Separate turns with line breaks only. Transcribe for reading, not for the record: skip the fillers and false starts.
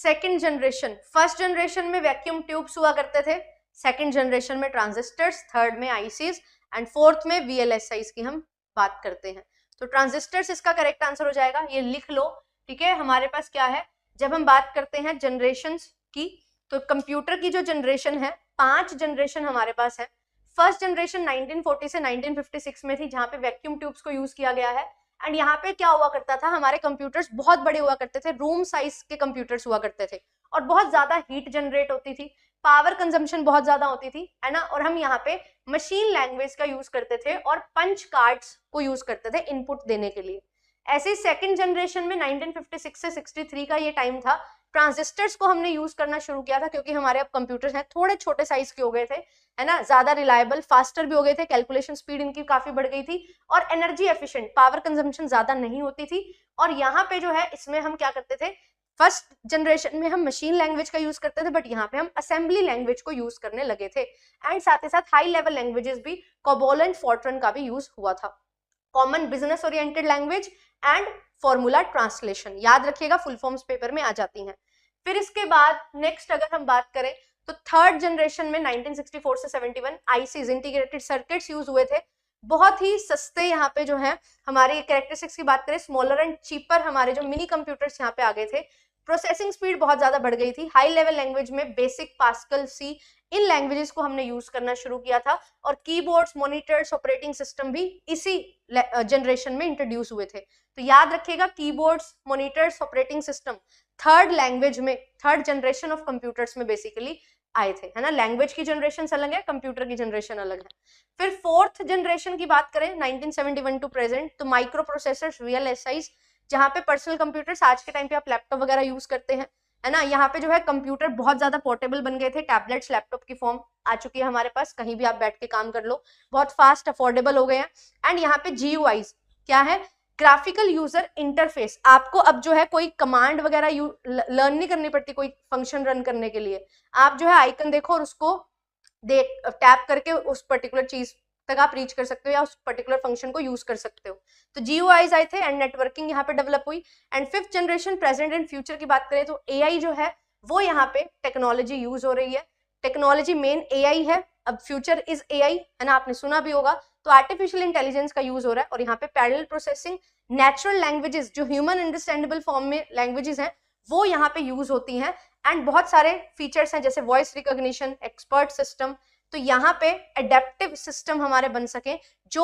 Second generation, first generation में vacuum tubes हुआ करते थे, सेकंड जनरेशन में ट्रांजिस्टर्स, थर्ड में आईसीज एंड फोर्थ में वीएलएसआईज की हम बात करते हैं। तो ट्रांजिस्टर्स इसका करेक्ट आंसर हो जाएगा, ये लिख लो, ठीक है। हमारे पास क्या है, जब हम बात करते हैं जनरेशंस की, तो कंप्यूटर की जो जनरेशन है, 5 जनरेशन हमारे पास है। फर्स्ट जनरेशन 1940 से 1956 में थी, जहां पे वैक्यूम ट्यूब्स को यूज किया गया है। एंड यहाँ पे क्या हुआ करता था, हमारे कंप्यूटर्स बहुत बड़े हुआ करते थे, रूम साइज के कंप्यूटर्स हुआ करते थे, और बहुत ज्यादा हीट जनरेट होती थी, पावर कंजम्पशन बहुत ज्यादा होती थी, है ना। और हम यहाँ पे मशीन लैंग्वेज का यूज करते थे और पंच कार्ड्स को यूज करते थे इनपुट देने के लिए। ऐसे ही सेकंड जनरेशन में 1956 से 63 का ये टाइम था, ट्रांजिस्टर्स को हमने यूज करना शुरू किया था, क्योंकि हमारे अब कंप्यूटर्स हैं थोड़े छोटे साइज के हो गए थे, है ना, ज्यादा रिलायबल, फास्टर भी हो गए थे, कैलकुलेशन स्पीड इनकी काफी बढ़ गई थी, और एनर्जी एफिशिएंट, पावर कंजम्पशन ज्यादा नहीं होती थी। और यहाँ पे जो है, इसमें हम क्या करते थे, फर्स्ट जनरेशन में हम मशीन लैंग्वेज का यूज करते थे, बट यहाँ पे हम असेंबली लैंग्वेज को यूज करने लगे थे। एंड साथ ही साथ हाई लेवल लैंग्वेजेस भी, कोबोल एंड फोर्ट्रन का भी यूज हुआ था। Common business oriented language and formula translation, याद रखिएगा, फुल फॉर्म्स पेपर में आ जाती हैं। फिर इसके बाद नेक्स्ट अगर हम बात करें, तो थर्ड जनरेशन में 1964 से 71 आईसीज, इंटीग्रेटेड सर्किट्स यूज हुए थे, बहुत ही सस्ते। यहाँ पे जो है हमारे कैरेक्टरिस्टिक्स की बात करें, स्मॉलर एंड चीपर हमारे जो मिनी कंप्यूटर्स यहाँ पे आ गए थे, प्रोसेसिंग स्पीड बहुत ज्यादा बढ़ गई थी, हाई लेवल लैंग्वेज में बेसिक, पास्कल, सी, इन लैंग्वेजेस को हमने यूज करना शुरू किया था, और कीबोर्ड्स, मॉनिटर्स, ऑपरेटिंग सिस्टम भी इसी जनरेशन में इंट्रोड्यूस हुए थे। तो याद रखिएगा, keyboards, monitors, operating system third language में, थर्ड जनरेशन ऑफ कंप्यूटर्स में बेसिकली आए थे, है ना। लैंग्वेज की जनरेशन अलग है, कंप्यूटर की जनरेशन अलग है। फिर फोर्थ जनरेशन की बात करें 1971 टू प्रेजेंट, तो माइक्रो प्रोसेसर्स, वीएलएसआईज, जहां पे पर्सनल कंप्यूटर्स, आज के टाइम पे आप लैपटॉप वगैरह यूज करते हैं, है ना। यहाँ पे जो है कंप्यूटर बहुत ज्यादा पोर्टेबल बन गए थे, टैबलेट्स, लैपटॉप की फॉर्म आ चुकी है हमारे पास, कहीं भी आप बैठ के काम कर लो, बहुत फास्ट, अफोर्डेबल हो गए हैं। एंड यहाँ पे जीयूआईज क्या है, ग्राफिकल यूजर इंटरफेस, आपको अब जो है कोई कमांड वगैरह लर्न नहीं करनी पड़ती कोई फंक्शन रन करने के लिए, आप जो है आइकन देखो और उसको देख टैप करके उस पर्टिकुलर चीज तक आप रीच कर सकते हो, या उस पर्टिकुलर फंक्शन को यूज कर सकते हो। तो जीयूआईज आए थे, एंड नेटवर्किंग यहाँ पे डेवलप हुई। And fifth generation present and future की बात करें, तो एआई जो है वो यहाँ पे टेक्नोलॉजी यूज हो रही है, टेक्नोलॉजी मेन एआई है, अब फ्यूचर इज एआई, है ना, आपने सुना भी होगा। तो आर्टिफिशियल इंटेलिजेंस का यूज हो रहा है, और यहाँ पे पैरेलल प्रोसेसिंग, नेचुरल लैंग्वेजेस, जो ह्यूमन अंडरस्टैंडेबल फॉर्म में लैंग्वेजेस हैं, वो यहाँ पे यूज होती हैं। एंड बहुत सारे फीचर्स हैं, जैसे वॉइस रिकॉग्निशन, एक्सपर्ट सिस्टम, तो यहाँ पे एडेप्टिव सिस्टम हमारे बन सके, जो